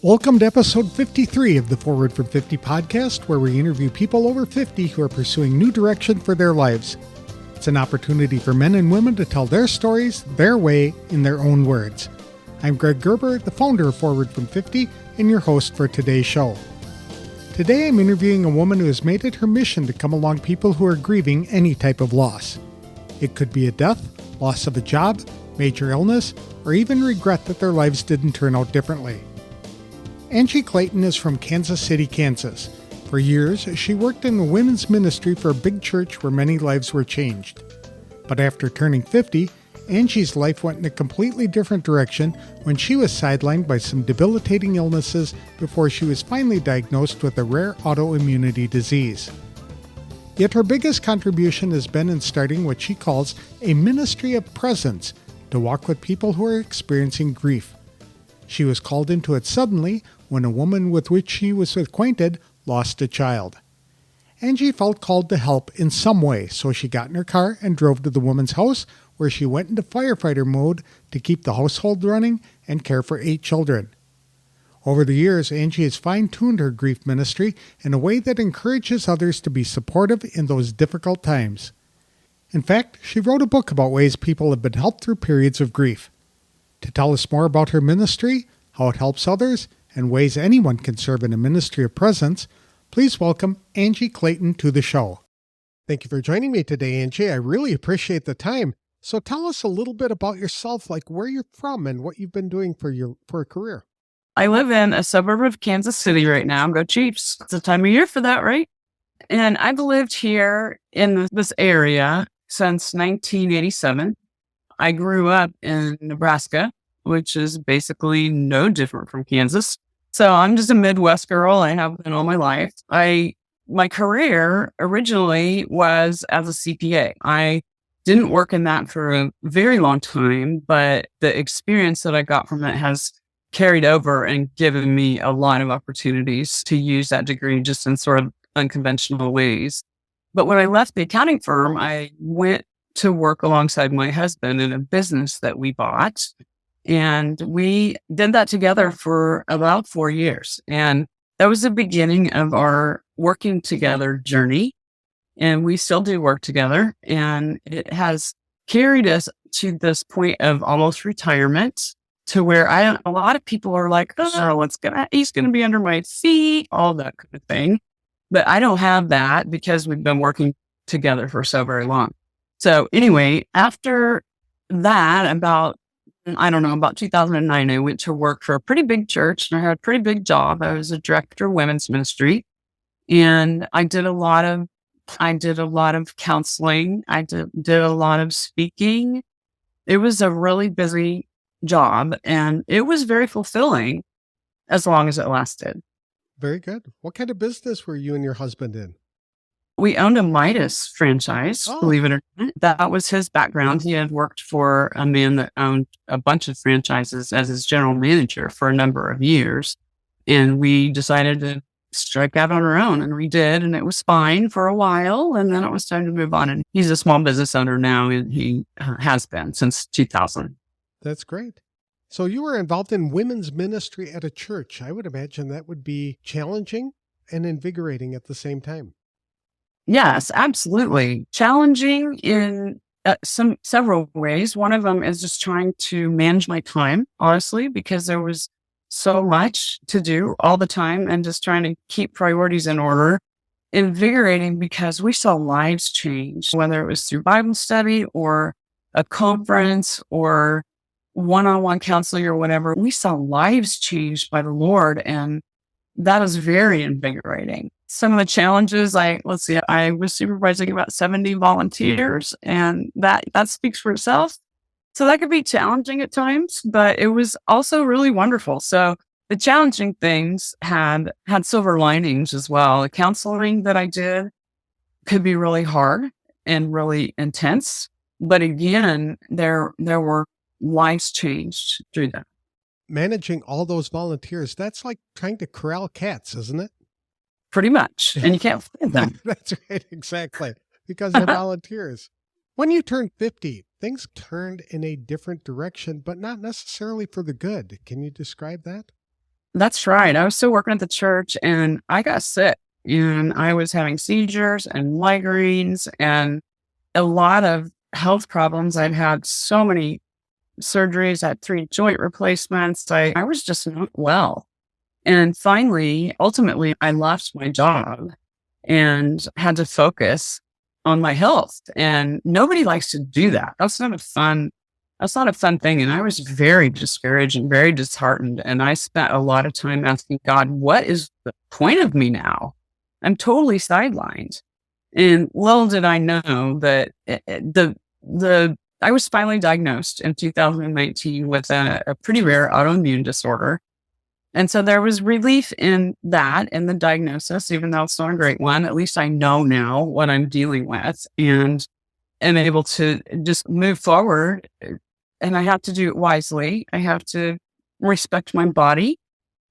Welcome to episode 53 of the Forward from 50 podcast, where we interview people over 50 who are pursuing new direction for their lives. It's an opportunity for men and women to tell their stories, their way, in their own words. I'm Greg Gerber, the founder of Forward from 50, and your host for today's show. Today I'm interviewing a woman who has made it her mission to come along people who are grieving any type of loss. It could be a death, loss of a job, major illness, or even regret that their lives didn't turn out differently. Angie Clayton is from Kansas City, Kansas. For years, she worked in the women's ministry for a big church where many lives were changed. But after turning 50, Angie's life went in a completely different direction when she was sidelined by some debilitating illnesses before she was finally diagnosed with a rare autoimmunity disease. Yet her biggest contribution has been in starting what she calls a ministry of presence to walk with people who are experiencing grief. She was called into it suddenly when a woman with which she was acquainted lost a child. Angie felt called to help in some way, so she got in her car and drove to the woman's house, where she went into firefighter mode to keep the household running and care for 8 children. Over the years, Angie has fine-tuned her grief ministry in a way that encourages others to be supportive in those difficult times. In fact, she wrote a book about ways people have been helped through periods of grief. To tell us more about her ministry, how it helps others, and ways anyone can serve in a ministry of presence, please welcome Angie Clayton to the show. Thank you for joining me today, Angie. I really appreciate the time. So tell us a little bit about yourself, like where you're from and what you've been doing for a career. I live in a suburb of Kansas City right now. Go Chiefs. It's the time of year for that, right? And I've lived here in this area since 1987. I grew up in Nebraska, which is basically no different from Kansas. So I'm just a Midwest girl. I have been all my life. My career originally was as a CPA. I didn't work in that for a very long time, but the experience that I got from it has carried over and given me a lot of opportunities to use that degree just in sort of unconventional ways. But when I left the accounting firm, I went to work alongside my husband in a business that we bought. And we did that together for about 4 years. And that was the beginning of our working together journey. And we still do work together. And it has carried us to this point of almost retirement, to where a lot of people are like, oh, he's going to be under my feet, all that kind of thing. But I don't have that because we've been working together for so very long. So anyway, after that, about 2009, I went to work for a pretty big church and I had a pretty big job. I was a director of women's ministry, and I did a lot of counseling. I did a lot of speaking. It was a really busy job, and it was very fulfilling as long as it lasted. Very good. What kind of business were you and your husband in? We owned a Midas franchise, believe it or not. That was his background. He had worked for a man that owned a bunch of franchises as his general manager for a number of years. And we decided to strike out on our own, and we did. And it was fine for a while. And then it was time to move on. And he's a small business owner now, and he has been since 2000. That's great. So you were involved in women's ministry at a church. I would imagine that would be challenging and invigorating at the same time. Yes, absolutely. Challenging in several ways. One of them is just trying to manage my time, honestly, because there was so much to do all the time and just trying to keep priorities in order. Invigorating because we saw lives change, whether it was through Bible study or a conference or one-on-one counseling or whatever. We saw lives changed by the Lord, and that is very invigorating. Some of the challenges, I was supervising about 70 volunteers, and that speaks for itself. So that could be challenging at times, but it was also really wonderful. So the challenging things had silver linings as well. The counseling that I did could be really hard and really intense, but again, there were lives changed through that. Managing all those volunteers, that's like trying to corral cats, isn't it? Pretty much. And you can't find them. That's right. Exactly. Because they're volunteers. When you turned 50, things turned in a different direction, but not necessarily for the good. Can you describe that? That's right. I was still working at the church and I got sick and I was having seizures and migraines and a lot of health problems. I'd had so many surgeries. I had 3 joint replacements. I was just not well. And finally, ultimately, I lost my job and had to focus on my health. And nobody likes to do that. That's not a fun thing. And I was very discouraged and very disheartened. And I spent a lot of time asking God, what is the point of me now? I'm totally sidelined. And little did I know that I was finally diagnosed in 2019 with a pretty rare autoimmune disorder. And so there was relief in that, in the diagnosis, even though it's not a great one. At least I know now what I'm dealing with and am able to just move forward. And I have to do it wisely. I have to respect my body.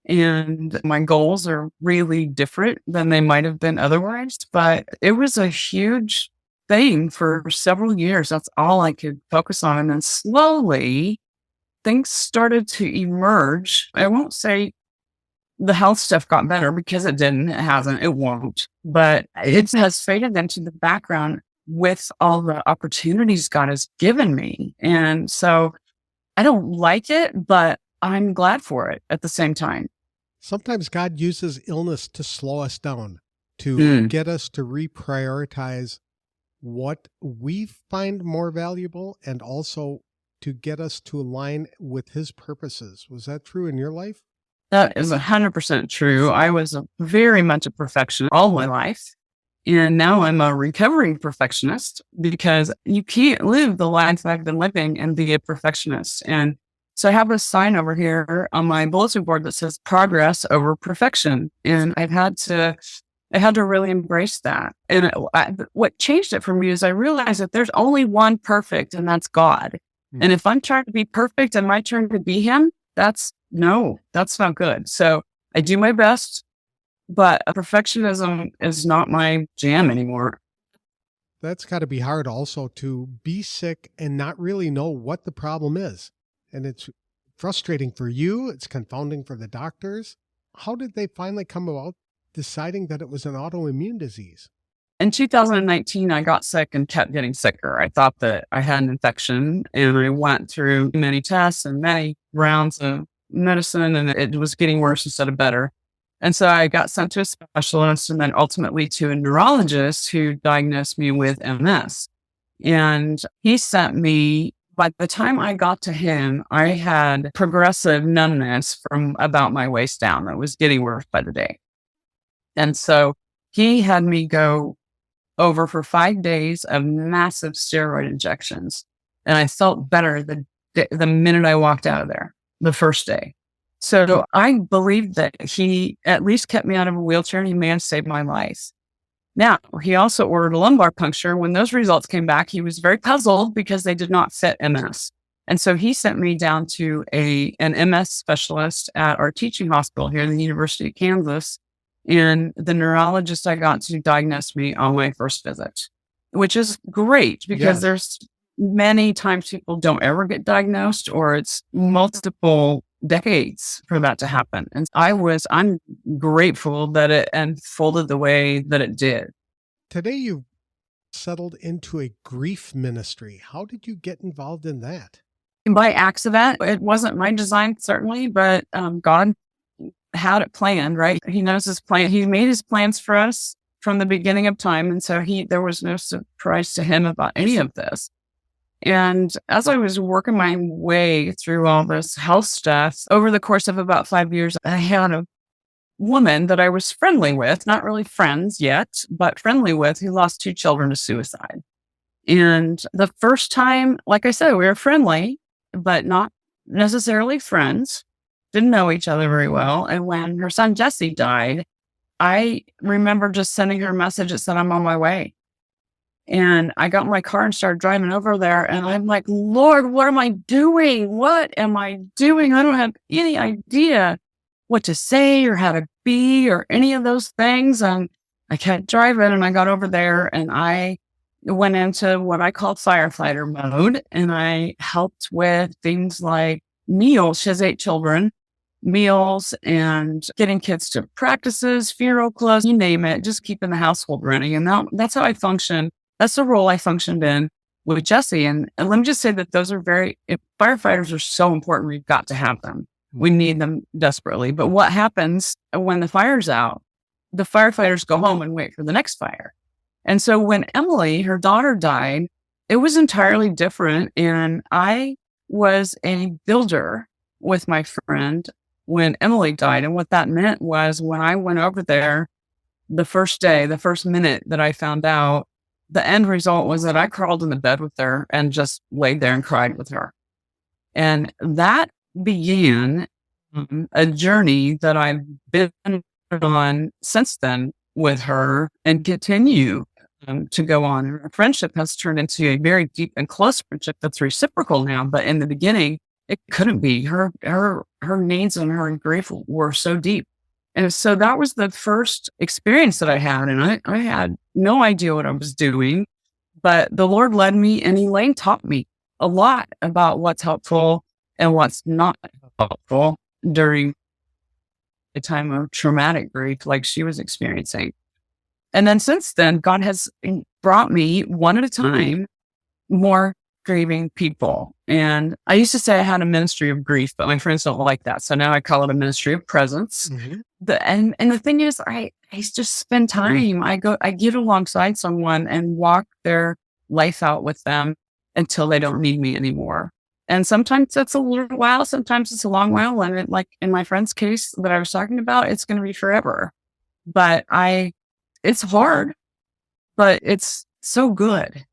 And my goals are really different than they might have been otherwise. But it was a huge thing for several years. That's all I could focus on. And then slowly things started to emerge. I won't say the health stuff got better because it didn't, it hasn't, it won't, but it has faded into the background with all the opportunities God has given me. And so I don't like it, but I'm glad for it at the same time. Sometimes God uses illness to slow us down, to get us to reprioritize what we find more valuable and also to get us to align with his purposes. Was that true in your life? That is 100% true. I was very much a perfectionist all my life. And now I'm a recovering perfectionist because you can't live the life I've been living and be a perfectionist. And so I have a sign over here on my bulletin board that says progress over perfection. And I had to really embrace that. And what changed it for me is I realized that there's only one perfect, and that's God. And if I'm trying to be perfect and my turn to be him, that's not good. So I do my best, but perfectionism is not my jam anymore. That's got to be hard also to be sick and not really know what the problem is. And it's frustrating for you. It's confounding for the doctors. How did they finally come about deciding that it was an autoimmune disease? In 2019, I got sick and kept getting sicker. I thought that I had an infection and I went through many tests and many rounds of medicine and it was getting worse instead of better. And so I got sent to a specialist and then ultimately to a neurologist who diagnosed me with MS. And he sent me, by the time I got to him, I had progressive numbness from about my waist down. That was getting worse by the day. And so he had me go over for 5 days of massive steroid injections. And I felt better the minute I walked out of there, the first day. So I believe that he at least kept me out of a wheelchair and he may have saved my life. Now, he also ordered a lumbar puncture. When those results came back, he was very puzzled because they did not fit MS. And so he sent me down to an MS specialist at our teaching hospital here in the University of Kansas. And the neurologist I got to diagnose me on my first visit, which is great because there's many times people don't ever get diagnosed or it's multiple decades for that to happen. And I'm grateful that it unfolded the way that it did. Today you settled into a grief ministry. How did you get involved in that? By accident. It wasn't my design, certainly, but God had it planned, right? He knows his plan. He made his plans for us from the beginning of time. And so there was no surprise to him about any of this. And as I was working my way through all this health stuff over the course of about 5 years, I had a woman that I was friendly with, not really friends yet, but friendly with, who lost 2 children to suicide. And the first time, like I said, we were friendly, but not necessarily friends. Didn't know each other very well. And when her son Jesse died, I remember just sending her a message that said, I'm on my way. And I got in my car and started driving over there. And I'm like, Lord, what am I doing? What am I doing? I don't have any idea what to say or how to be or any of those things. And I kept driving and I got over there and I went into what I call firefighter mode. And I helped with things like meals. She has 8 children. meals and getting kids to practices, funeral clothes, you name it, just keeping the household running. And that's how I function. That's the role I functioned in with Jesse. And let me just say that firefighters are so important. We've got to have them. We need them desperately. But what happens when the fire's out? The firefighters go home and wait for the next fire. And so when Emily, her daughter, died, it was entirely different. And I was a builder with my friend when Emily died. And what that meant was when I went over there the first day, the first minute that I found out, the end result was that I crawled in the bed with her and just laid there and cried with her. And that began a journey that I've been on since then with her and continue to go on. Our friendship has turned into a very deep and close friendship that's reciprocal now. But in the beginning, it couldn't be. Her needs and her grief were so deep. And so that was the first experience that I had. And I had no idea what I was doing, but the Lord led me, and Elaine taught me a lot about what's helpful and what's not helpful during a time of traumatic grief like she was experiencing. And then since then, God has brought me one at a time more grieving people. And I used to say I had a ministry of grief, but my friends don't like that. So now I call it a ministry of presence. Mm-hmm. And the thing is, I just spend time. I get alongside someone and walk their life out with them until they don't need me anymore. And sometimes that's a little while, sometimes it's a long while. And like in my friend's case that I was talking about, it's going to be forever. But it's hard, but it's so good.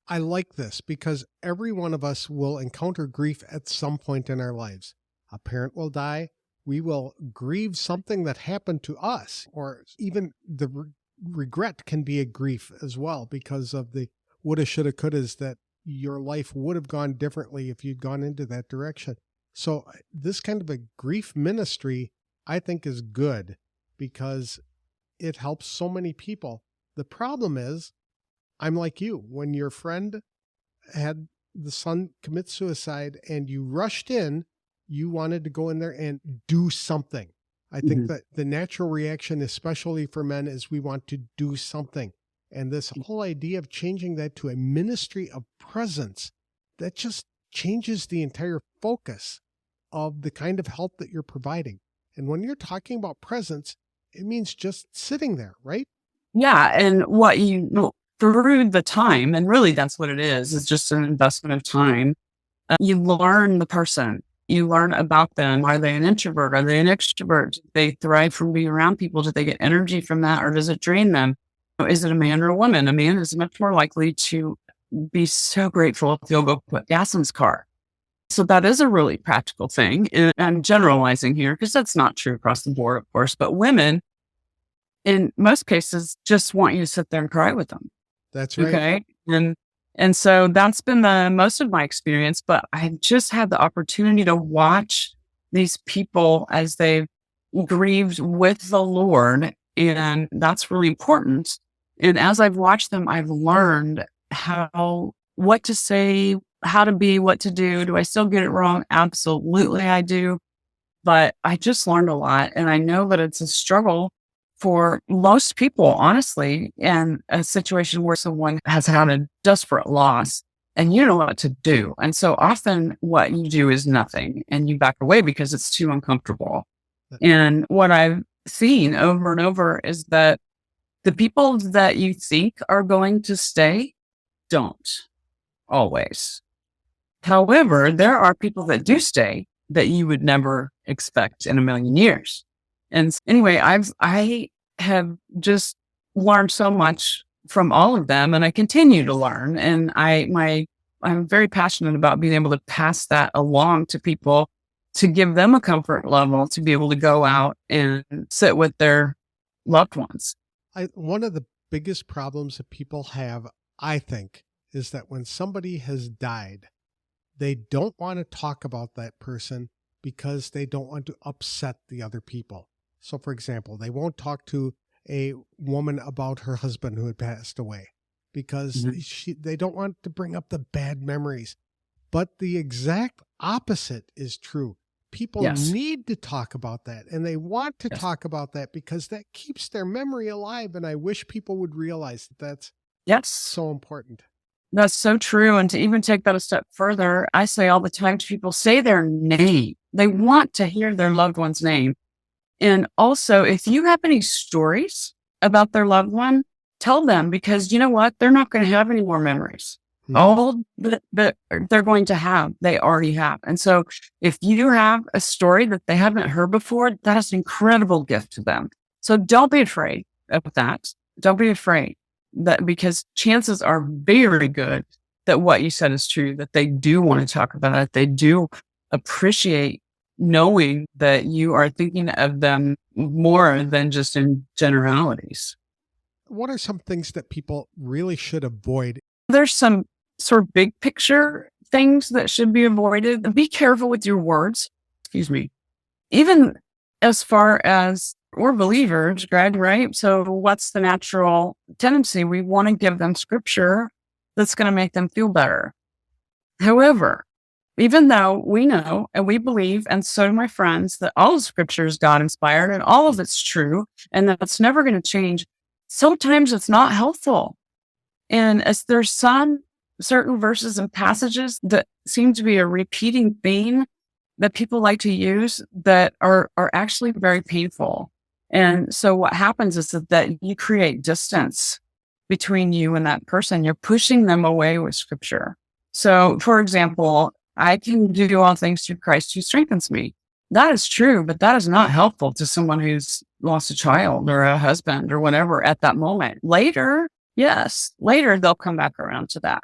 I like this because every one of us will encounter grief at some point in our lives. A parent will die. We will grieve something that happened to us, or even the regret can be a grief as well because of the woulda, shoulda, couldas that your life would have gone differently if you'd gone into that direction. So this kind of a grief ministry, I think, is good because it helps so many people. The problem is, I'm like you. When your friend had the son commit suicide and you rushed in, you wanted to go in there and do something. I think that the natural reaction, especially for men, is we want to do something. And this whole idea of changing that to a ministry of presence, that just changes the entire focus of the kind of help that you're providing. And when you're talking about presence, it means just sitting there, right? Yeah. And through the time, and really that's what it is, it's just an investment of time. You learn the person. You learn about them. Are they an introvert? Are they an extrovert? Do they thrive from being around people? Do they get energy from that? Or does it drain them? Is it a man or a woman? A man is much more likely to be so grateful if he'll go put gas in his car. So that is a really practical thing. And I'm generalizing here because that's not true across the board, of course. But women, in most cases, just want you to sit there and cry with them. That's right. Okay. And so that's been the most of my experience, but I've just had the opportunity to watch these people as they've grieved with the Lord. And that's really important. And as I've watched them, I've learned what to say, how to be, what to do. Do I still get it wrong? Absolutely, I do. But I just learned a lot. And I know that it's a struggle for most people, honestly, in a situation where someone has had a desperate loss and you don't know what to do. And so often what you do is nothing and you back away because it's too uncomfortable. And what I've seen over and over is that the people that you think are going to stay don't always. However, there are people that do stay that you would never expect in a million years. And anyway, I have just learned so much from all of them, and I continue to learn. And I'm very passionate about being able to pass that along to people, to give them a comfort level to be able to go out and sit with their loved ones. One of the biggest problems that people have, I think, is that when somebody has died, they don't want to talk about that person because they don't want to upset the other people. So, for example, they won't talk to a woman about her husband who had passed away because they don't want to bring up the bad memories. But the exact opposite is true. people Yes. need to talk about that, and they want to Yes. talk about that because that keeps their memory alive. And I wish people would realize that that's Yes. so important. That's so true. And to even take that a step further, I say all the time to people, say their name. They want to hear their loved one's name. And also, if you have any stories about their loved one, tell them, because you know what? They're not going to have any more memories. All that they're going to have, they already have. And so if you have a story that they haven't heard before, that is an incredible gift to them. So don't be afraid of that. Don't be afraid that, because chances are very good that what you said is true, that they do want to talk about it. They do appreciate knowing that you are thinking of them more than just in generalities. What are some things that people really should avoid? There's some sort of big picture things that should be avoided. Be careful with your words. Excuse me. Even as far as we're believers, Greg, right? So what's the natural tendency? We want to give them scripture that's going to make them feel better. However, even though we know and we believe, and so do my friends, that all of scripture is God inspired and all of it's true and that it's never going to change, sometimes it's not helpful. And as there's some certain verses and passages that seem to be a repeating theme that people like to use that are actually very painful. And so what happens is that you create distance between you and that person. You're pushing them away with scripture. So, for example, I can do all things through Christ who strengthens me. That is true, but that is not helpful to someone who's lost a child or a husband or whatever at that moment. Later, yes, later they'll come back around to that.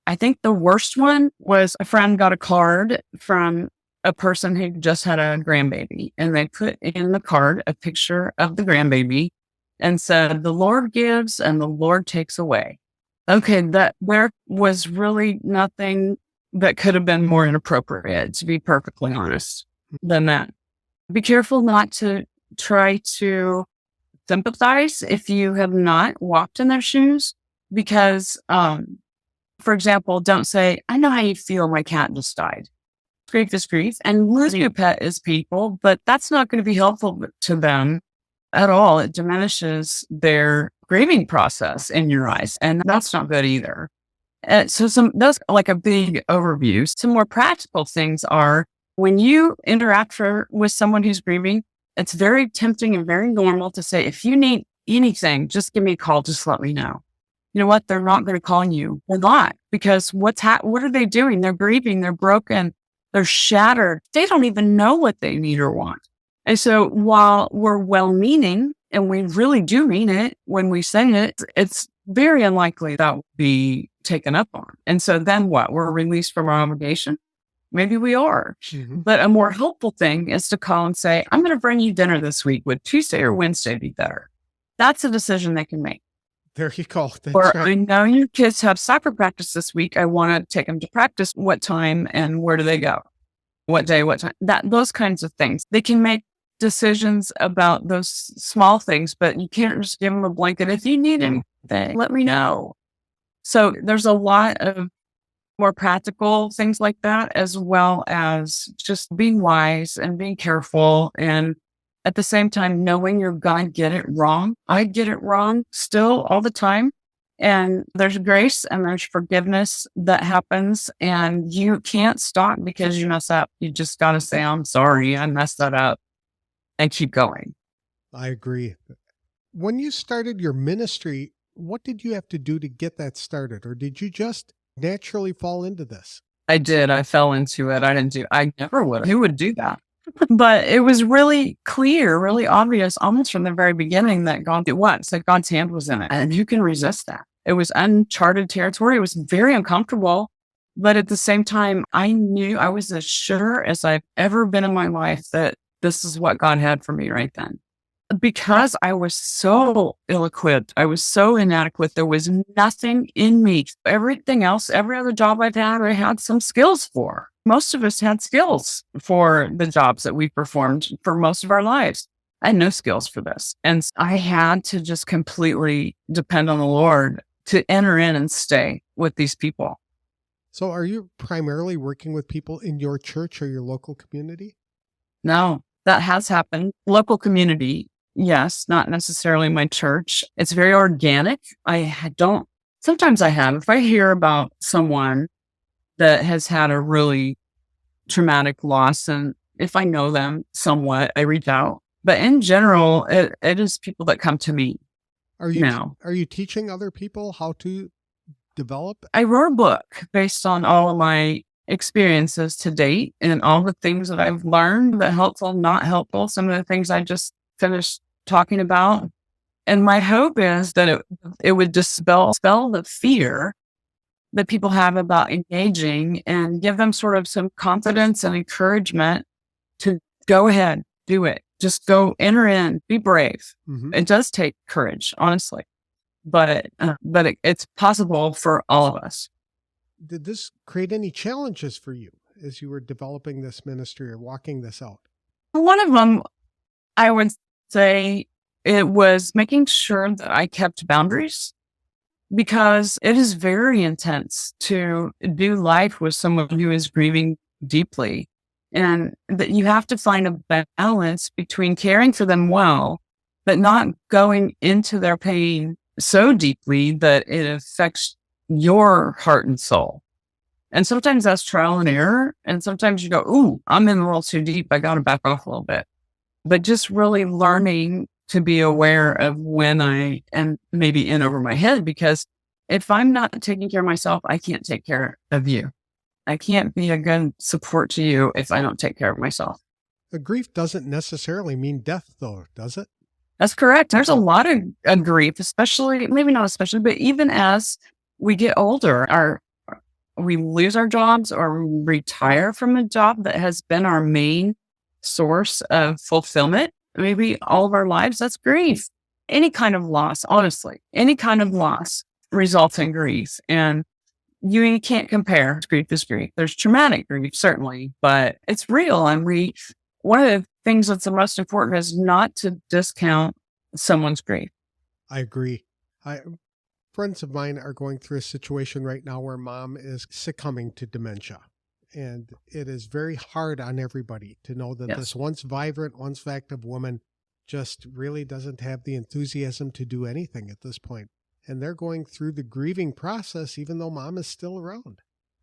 I think the worst one was a friend got a card from a person who just had a grandbaby, and they put in the card a picture of the grandbaby and said, "The Lord gives and the Lord takes away." Okay, there was really nothing that could have been more inappropriate, to be perfectly honest, than that. Be careful not to try to sympathize if you have not walked in their shoes, because, for example, don't say, "I know how you feel, my cat just died." Grief is grief, and losing a pet is people, but that's not going to be helpful to them at all. It diminishes their grieving process in your eyes, and that's not good either. So those like a big overview. Some more practical things are when you interact with someone who's grieving, it's very tempting and very normal to say, "If you need anything, just give me a call. Just let me know." You know what? They're not going to call you. They're not, because what are they doing? They're grieving. They're broken. They're shattered. They don't even know what they need or want. And so while we're well-meaning, and we really do mean it when we say it, it's very unlikely that will be taken up on. And so then what? We're released from our obligation? Maybe we are. Mm-hmm. But a more helpful thing is to call and say, "I'm going to bring you dinner this week. Would Tuesday or Wednesday be better?" That's a decision they can make. There you go. That's Or, right. "I know your kids have soccer practice this week. I want to take them to practice. What time and where do they go? What day, what time?" Those kinds of things. They can make decisions about those small things, but you can't just give them a blanket. "If you need anything, let me know." So there's a lot of more practical things like that, as well as just being wise and being careful. And at the same time, knowing you're going to get it wrong. I get it wrong still all the time. And there's grace and there's forgiveness that happens, and you can't stop because you mess up. You just got to say, "I'm sorry, I messed that up," and keep going. I agree. When you started your ministry, what did you have to do to get that started? Or did you just naturally fall into this? I did. I fell into it. I never would. Who would do that? But it was really clear, really obvious, almost from the very beginning, that God's hand was in it. And who can resist that? It was uncharted territory. It was very uncomfortable. But at the same time, I knew, I was as sure as I've ever been in my life that this is what God had for me right then. Because I was so ill-equipped, I was so inadequate, there was nothing in me. Everything else, every other job I've had, I had some skills for. Most of us had skills for the jobs that we performed for most of our lives. I had no skills for this. And I had to just completely depend on the Lord to enter in and stay with these people. So are you primarily working with people in your church or your local community? No, that has happened. Local community, yes, not necessarily my church. It's very organic. Sometimes I have. If I hear about someone that has had a really traumatic loss, and if I know them somewhat, I reach out. But in general, it is people that come to me now. Are you teaching other people how to develop? I wrote a book based on all of my experiences to date and all the things that I've learned, the helpful, not helpful, some of the things I just finished talking about. And my hope is that it would dispel the fear that people have about engaging and give them sort of some confidence and encouragement to go ahead, do it. Just go enter in, be brave. Mm-hmm. It does take courage, honestly, but it's possible for all of us. Did this create any challenges for you as you were developing this ministry or walking this out? One of them, I would say, it was making sure that I kept boundaries, because it is very intense to do life with someone who is grieving deeply. And that you have to find a balance between caring for them well, but not going into their pain so deeply that it affects your heart and soul. And sometimes that's trial and error. And sometimes you go, ooh, I'm in a little too deep. I got to back off a little bit. But just really learning to be aware of when I am maybe in over my head, because if I'm not taking care of myself, I can't take care of you. I can't be a good support to you if I don't take care of myself. The grief doesn't necessarily mean death, though, does it? That's correct. There's a lot of grief, especially, maybe not especially, but even as we get older, we lose our jobs or we retire from a job that has been our main source of fulfillment. Maybe all of our lives, that's grief. Any kind of loss, honestly, any kind of loss results in grief. And you can't compare. Grief is grief. There's traumatic grief, certainly, but it's real. And one of the things that's the most important is not to discount someone's grief. I agree. Friends of mine are going through a situation right now where mom is succumbing to dementia. And it is very hard on everybody to know that this once vibrant, once active woman just really doesn't have the enthusiasm to do anything at this point. And they're going through the grieving process, even though mom is still around,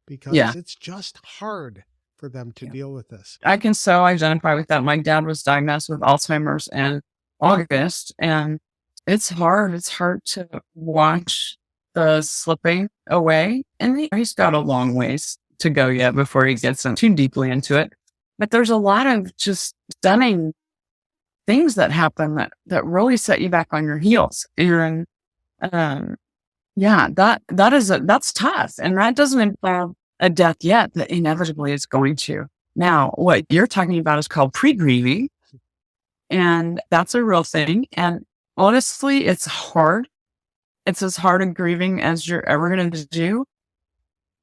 because it's just hard for them to deal with this. I can so identify with that. My dad was diagnosed with Alzheimer's in August, and it's hard. It's hard to watch the slipping away. And he's got a long ways to go yet before he gets too deeply into it. But there's a lot of just stunning things that happen that really set you back on your heels. And that's tough. And that doesn't involve a death yet that inevitably is going to. Now, what you're talking about is called pre-grieving. And that's a real thing. And honestly, it's hard. It's as hard a grieving as you're ever going to do.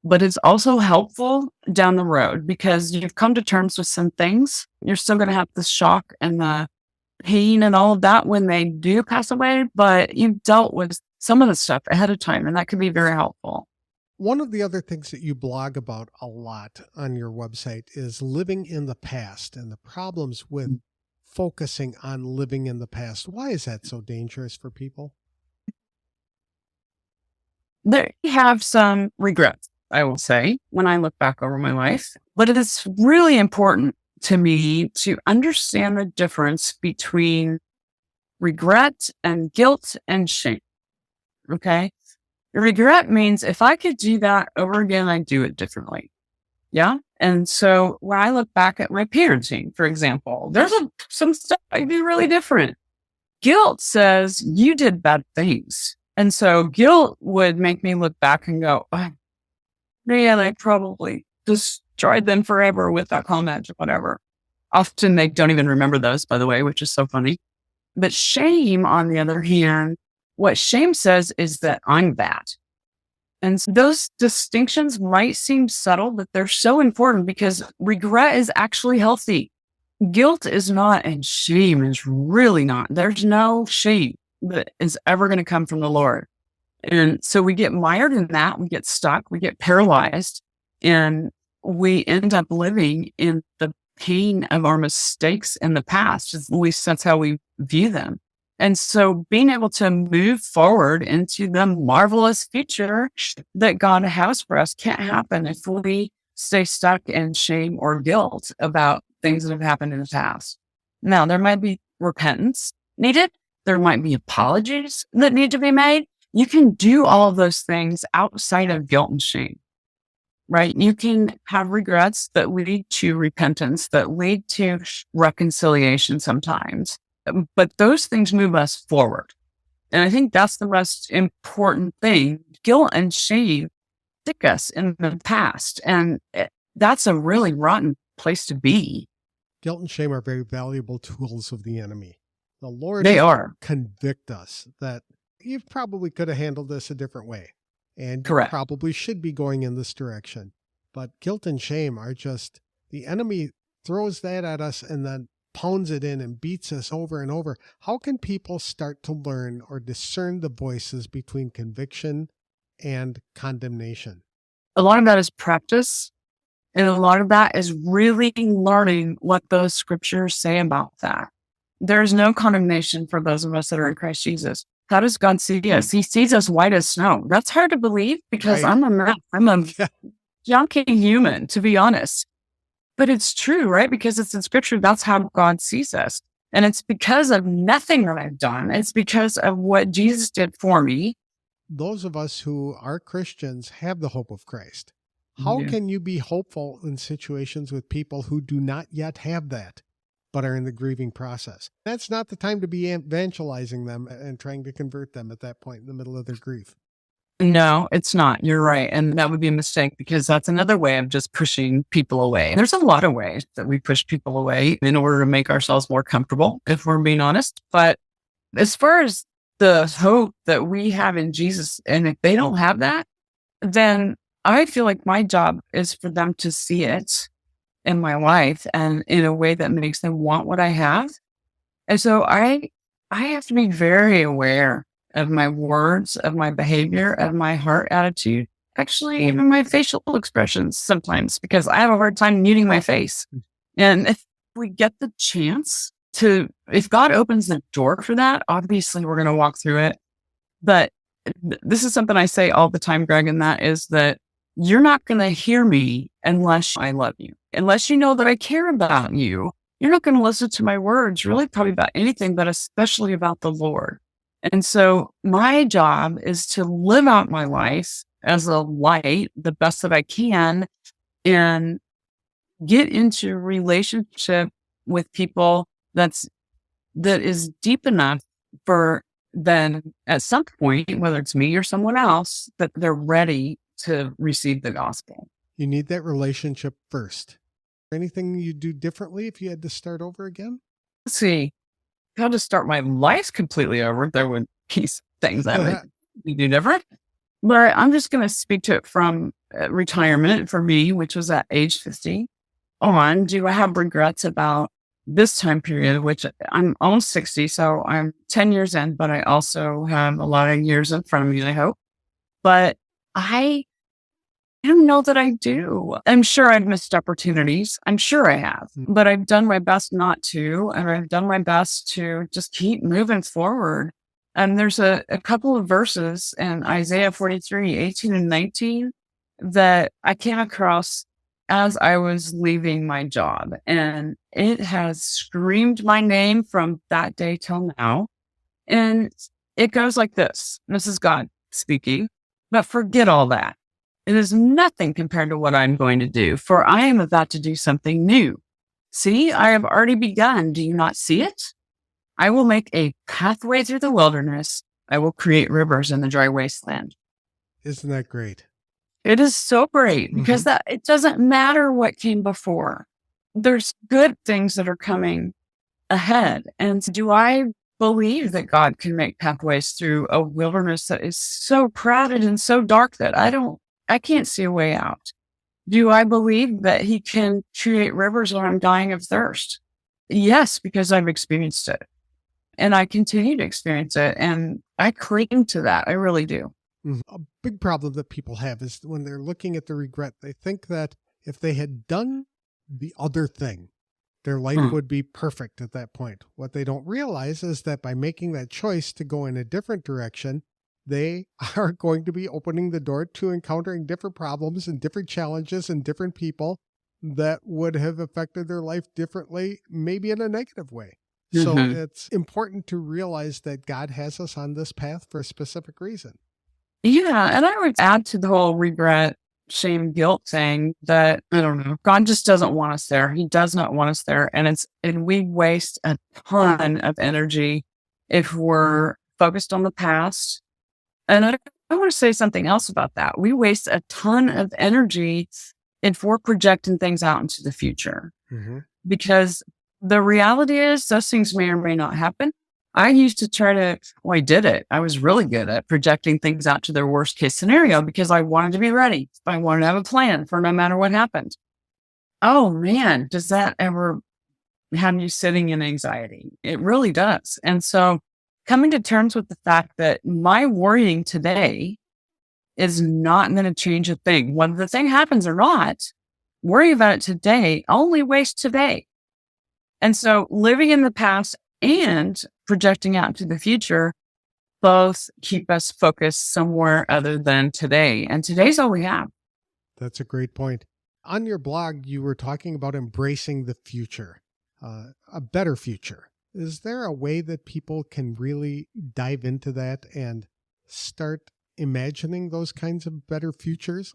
But it's also helpful down the road because you've come to terms with some things. You're still going to have the shock and the pain and all of that when they do pass away, but you've dealt with some of the stuff ahead of time, and that can be very helpful. One of the other things that you blog about a lot on your website is living in the past and the problems with focusing on living in the past. Why is that so dangerous for people? They have some regrets, I will say, when I look back over my life, but it is really important to me to understand the difference between regret and guilt and shame. Okay. Regret means if I could do that over again, I'd do it differently. Yeah. And so when I look back at my parenting, for example, there's some stuff I do really different. Guilt says you did bad things. And so guilt would make me look back and go, oh, man, I probably destroyed them forever with that comment or whatever. Often they don't even remember those, by the way, which is so funny. But shame, on the other hand, what shame says is that I'm bad. And so those distinctions might seem subtle, but they're so important because regret is actually healthy. Guilt is not, and shame is really not. There's no shame that is ever going to come from the Lord. And so we get mired in that. We get stuck. We get paralyzed. And we end up living in the pain of our mistakes in the past. At least that's how we view them. And so being able to move forward into the marvelous future that God has for us can't happen if we stay stuck in shame or guilt about things that have happened in the past. Now, there might be repentance needed. There might be apologies that need to be made. You can do all of those things outside of guilt and shame, right? You can have regrets that lead to repentance, that lead to reconciliation sometimes. But those things move us forward. And I think that's the most important thing. Guilt and shame stick us in the past. And that's a really rotten place to be. Guilt and shame are very valuable tools of the enemy. The Lord They are. convict us that you probably could have handled this a different way. And Correct. You probably should be going in this direction. But guilt and shame are just, the enemy throws that at us and then pounds it in and beats us over and over. How can people start to learn or discern the voices between conviction and condemnation? A lot of that is practice. And a lot of that is really learning what those scriptures say about that. There's no condemnation for those of us that are in Christ Jesus. How does God see us? He sees us white as snow. That's hard to believe because Right. I'm a junky human, to be honest. But it's true, right? Because it's in scripture. That's how God sees us. And it's because of nothing that I've done. It's because of what Jesus did for me. Those of us who are Christians have the hope of Christ. How can you be hopeful in situations with people who do not yet have that, but are in the grieving process? That's not the time to be evangelizing them and trying to convert them at that point in the middle of their grief. No, it's not. You're right. And that would be a mistake because that's another way of just pushing people away. There's a lot of ways that we push people away in order to make ourselves more comfortable, if we're being honest. But as far as the hope that we have in Jesus, and if they don't have that, then I feel like my job is for them to see it in my life and in a way that makes them want what I have. And so I have to be very aware of my words, of my behavior, of my heart attitude, actually even my facial expressions sometimes, because I have a hard time muting my face. And if we get the chance to, if God opens the door for that, obviously we're going to walk through it. But this is something I say all the time, Greg, and that is that you're not going to hear me unless I love you. Unless you know that I care about you, you're not going to listen to my words, really probably about anything, but especially about the Lord. And so my job is to live out my life as a light the best that I can and get into a relationship with people that is deep enough for then at some point, whether it's me or someone else, that they're ready to receive the gospel. You need that relationship first. Anything you do differently if you had to start over again? Let's see. How to start my life completely over. There would be some things I would do different. But I'm just going to speak to it from retirement for me, which was at age 50 on. Do I have regrets about this time period, which I'm almost 60, so I'm 10 years in, but I also have a lot of years in front of me, I hope. But I don't know that I do. I'm sure I've missed opportunities. I'm sure I have, but I've done my best not to, and I've done my best to just keep moving forward. And there's a couple of verses in Isaiah 43, 18 and 19 that I came across as I was leaving my job. And it has screamed my name from that day till now. And it goes like this. This is God speaking, but forget all that. It is nothing compared to what I'm going to do, for I am about to do something new. See, I have already begun. Do you not see it? I will make a pathway through the wilderness. I will create rivers in the dry wasteland. Isn't that great? It is so great because that it doesn't matter what came before. There's good things that are coming ahead. And do I believe that God can make pathways through a wilderness that is so crowded and so dark that I can't see a way out? Do I believe that he can create rivers when I'm dying of thirst? Yes, because I've experienced it. And I continue to experience it. And I cling to that. I really do. A big problem that people have is when they're looking at the regret, they think that if they had done the other thing, Their life would be perfect at that point. What they don't realize is that by making that choice to go in a different direction, they are going to be opening the door to encountering different problems and different challenges and different people that would have affected their life differently, maybe in a negative way. So it's important to realize that God has us on this path for a specific reason. Yeah. And I would add to the whole regret, shame, guilt thing that, I don't know, God just doesn't want us there. He does not want us there. And we waste a ton of energy if we're focused on the past. And I want to say something else about that. We waste a ton of energy if we're projecting things out into the future, because the reality is those things may or may not happen. I used to I did it. I was really good at projecting things out to their worst case scenario because I wanted to be ready. I wanted to have a plan for no matter what happened. Oh man, does that ever have you sitting in anxiety? It really does. And so coming to terms with the fact that my worrying today is not going to change a thing. Whether the thing happens or not, worry about it today only wastes today. And so living in the past and projecting out to the future both keep us focused somewhere other than today. And today's all we have. That's a great point. On your blog, you were talking about embracing the future, a better future. Is there a way that people can really dive into that and start imagining those kinds of better futures?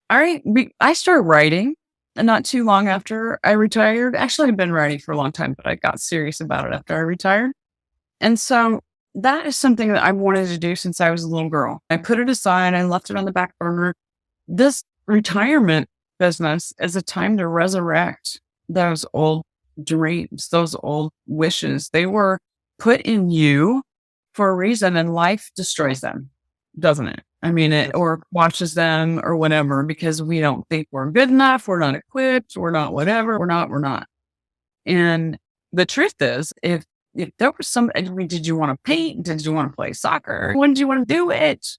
I started writing not too long after I retired. Actually, I've been writing for a long time, but I got serious about it after I retired. And so that is something that I wanted to do since I was a little girl. I put it aside. I left it on the back burner. This retirement business is a time to resurrect those old dreams, those old wishes. They were put in you for a reason, and life destroys them, doesn't it? I mean, it or watches them or whatever, because we don't think we're good enough. We're not equipped. We're not whatever. We're not. And the truth is, if there was did you want to paint? Did you want to play soccer? When did you want to do it?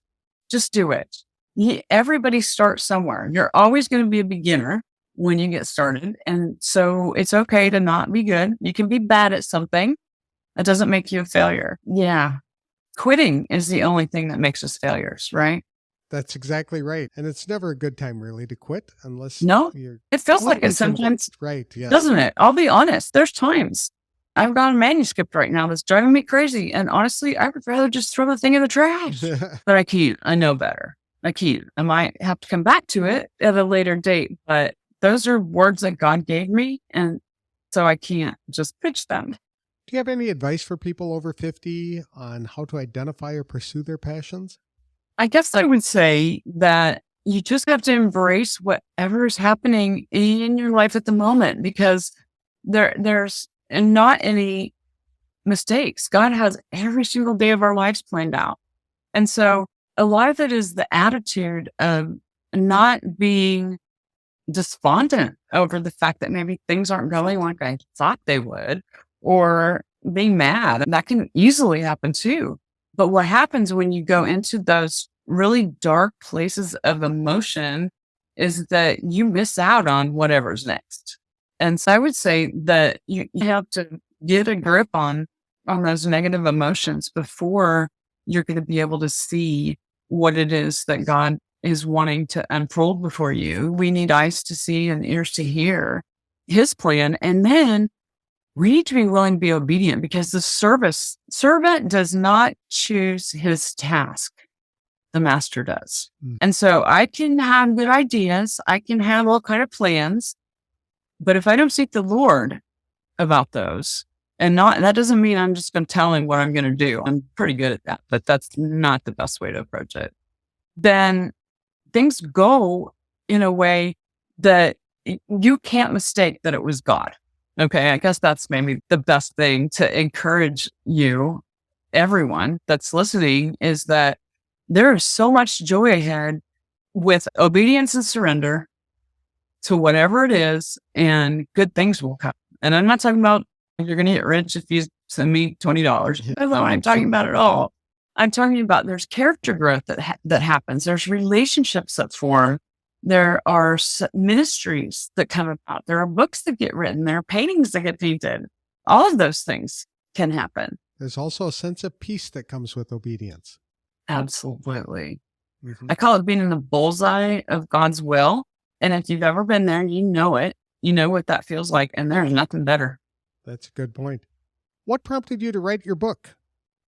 Just do it. Everybody starts somewhere. You're always going to be a beginner when you get started. And so it's okay to not be good. You can be bad at something. That doesn't make you a failure. Yeah. Quitting is the only thing that makes us failures, right? That's exactly right. And it's never a good time really to quit unless it feels like it sometimes. Right. Yeah. Doesn't it? I'll be honest. There's times I've got a manuscript right now that's driving me crazy. And honestly, I would rather just throw the thing in the trash. But I can't. I know better. I can't. I might have to come back to it at a later date, but those are words that God gave me. And so I can't just pitch them. Do you have any advice for people over 50 on how to identify or pursue their passions? I guess I would say that you just have to embrace whatever is happening in your life at the moment, because there's not any mistakes. God has every single day of our lives planned out. And so a lot of it is the attitude of not being despondent over the fact that maybe things aren't going like I thought they would, or being mad. That can easily happen too. But what happens when you go into those really dark places of emotion is that you miss out on whatever's next. And so I would say that you have to get a grip on those negative emotions before you're going to be able to see what it is that God is wanting to unfold before you. We need eyes to see and ears to hear His plan. And then we need to be willing to be obedient, because the servant does not choose his task. The master does. And so I can have good ideas. I can have all kind of plans, but if I don't seek the Lord about those, that doesn't mean I'm just going to tell Him what I'm going to do. I'm pretty good at that, but that's not the best way to approach it. Then things go in a way that you can't mistake that it was God. Okay, I guess that's maybe the best thing to encourage you, everyone that's listening, is that there is so much joy ahead with obedience and surrender to whatever it is, and good things will come. And I'm not talking about you're going to get rich if you send me $20. That's not what I'm talking about at all. I'm talking about there's character growth that happens. There's relationships that form There are ministries that come about. There are books that get written. There are paintings that get painted. All of those things can happen. There's also a sense of peace that comes with obedience. Absolutely. Mm-hmm. I call it being in the bullseye of God's will. And if you've ever been there, you know it. You know what that feels like. And there's nothing better. That's a good point. What prompted you to write your book?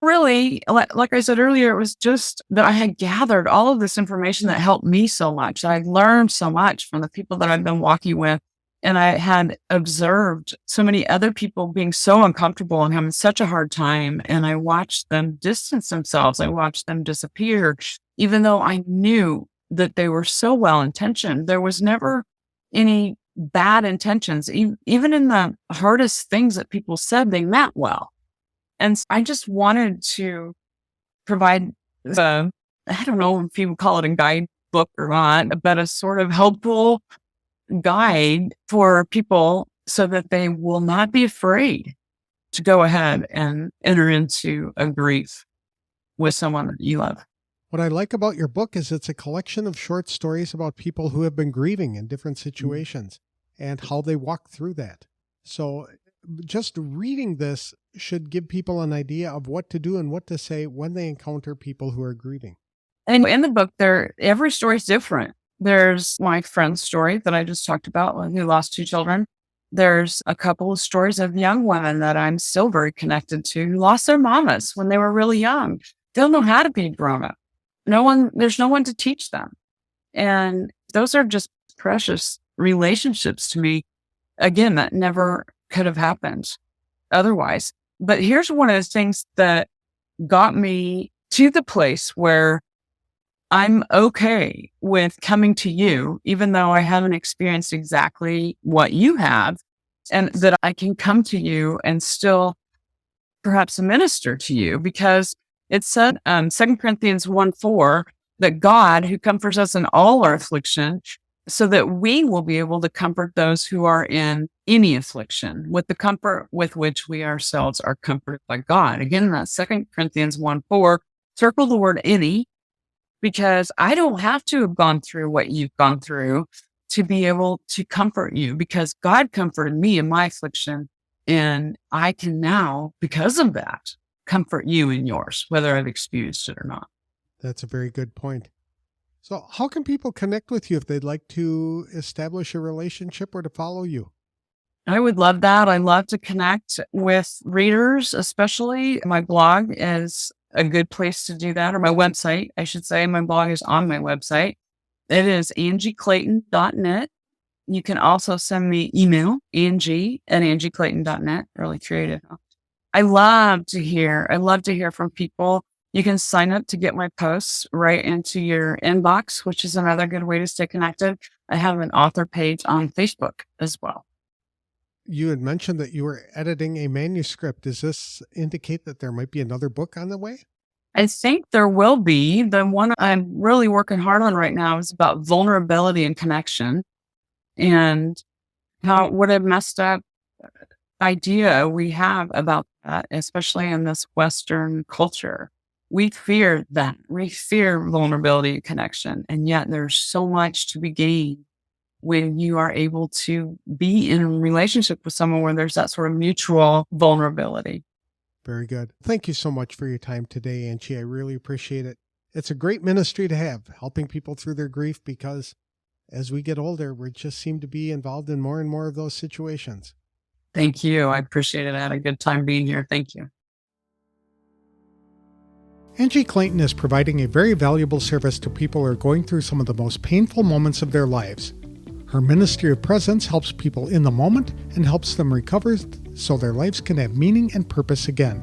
Really, like I said earlier, it was just that I had gathered all of this information that helped me so much. I learned so much from the people that I've been walking with. And I had observed so many other people being so uncomfortable and having such a hard time. And I watched them distance themselves. I watched them disappear, even though I knew that they were so well-intentioned. There was never any bad intentions. Even in the hardest things that people said, they meant well. And I just wanted to provide I don't know if you would call it a guidebook or not, but a sort of helpful guide for people so that they will not be afraid to go ahead and enter into a grief with someone that you love. What I like about your book is it's a collection of short stories about people who have been grieving in different situations and how they walk through that. So just reading this should give people an idea of what to do and what to say when they encounter people who are grieving. And in the book, every story is different. There's my friend's story that I just talked about, who lost 2 children. There's a couple of stories of young women that I'm still very connected to who lost their mamas when they were really young. They don't know how to be grown up. There's no one to teach them. And those are just precious relationships to me. Again, that never could have happened otherwise. But here's one of those things that got me to the place where I'm okay with coming to you, even though I haven't experienced exactly what you have, and that I can come to you and still perhaps minister to you, because it said, 2 Corinthians 1:4, that God, who comforts us in all our affliction, so that we will be able to comfort those who are in any affliction with the comfort with which we ourselves are comforted by God. Again, that's 2 Corinthians 1:4. Circle the word any, because I don't have to have gone through what you've gone through to be able to comfort you, because God comforted me in my affliction. And I can now, because of that, comfort you in yours, whether I've experienced it or not. That's a very good point. So how can people connect with you if they'd like to establish a relationship or to follow you? I would love that. I love to connect with readers, especially. My blog is a good place to do that, or my website, I should say. My blog is on my website. It is angieclayton.net. You can also send me email, angie@angieclayton.net. Really creative. I love to hear from people. You can sign up to get my posts right into your inbox, which is another good way to stay connected. I have an author page on Facebook as well. You had mentioned that you were editing a manuscript. Does this indicate that there might be another book on the way? I think there will be. The one I'm really working hard on right now is about vulnerability and connection, and what a messed up idea we have about that, especially in this Western culture. We fear that. We fear vulnerability and connection. And yet there's so much to be gained when you are able to be in a relationship with someone where there's that sort of mutual vulnerability. Very good. Thank you so much for your time today, Angie. I really appreciate it. It's a great ministry to have, helping people through their grief, because as we get older, we just seem to be involved in more and more of those situations. Thank you. I appreciate it. I had a good time being here. Thank you. Angie Clayton is providing a very valuable service to people who are going through some of the most painful moments of their lives. Her ministry of presence helps people in the moment and helps them recover so their lives can have meaning and purpose again.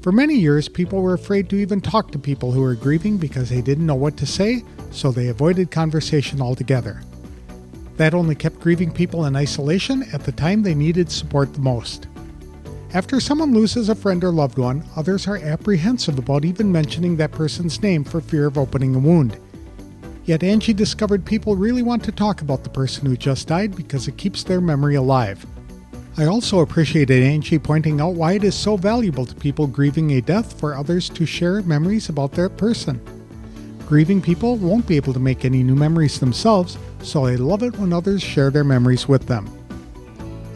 For many years, people were afraid to even talk to people who were grieving because they didn't know what to say, so they avoided conversation altogether. That only kept grieving people in isolation at the time they needed support the most. After someone loses a friend or loved one, others are apprehensive about even mentioning that person's name for fear of opening a wound. Yet Angie discovered people really want to talk about the person who just died because it keeps their memory alive. I also appreciated Angie pointing out why it is so valuable to people grieving a death for others to share memories about that person. Grieving people won't be able to make any new memories themselves, so they love it when others share their memories with them.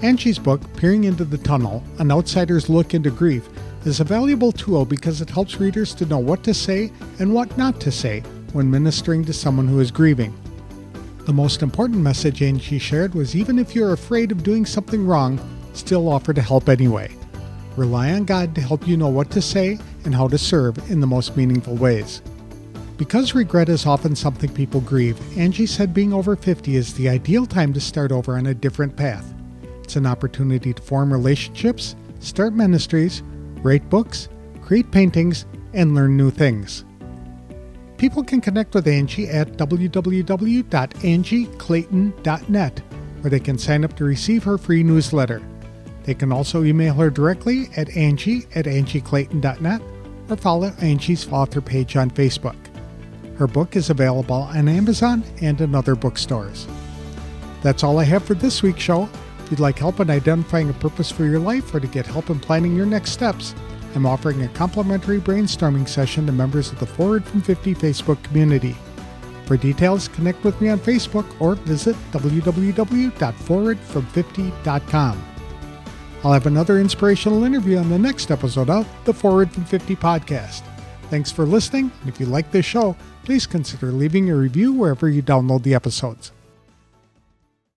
Angie's book, Peering into the Tunnel, An Outsider's Look into Grief, is a valuable tool because it helps readers to know what to say and what not to say when ministering to someone who is grieving. The most important message Angie shared was even if you're afraid of doing something wrong, still offer to help anyway. Rely on God to help you know what to say and how to serve in the most meaningful ways. Because regret is often something people grieve, Angie said being over 50 is the ideal time to start over on a different path. It's an opportunity to form relationships, start ministries, write books, create paintings, and learn new things. People can connect with Angie at www.angieclayton.net, where they can sign up to receive her free newsletter. They can also email her directly at angie@angieclayton.net or follow Angie's author page on Facebook. Her book is available on Amazon and in other bookstores. That's all I have for this week's show. If you'd like help in identifying a purpose for your life or to get help in planning your next steps, I'm offering a complimentary brainstorming session to members of the Forward from 50 Facebook community. For details, connect with me on Facebook or visit www.forwardfrom50.com. I'll have another inspirational interview on the next episode of the Forward from 50 podcast. Thanks for listening, and if you like this show, please consider leaving a review wherever you download the episodes.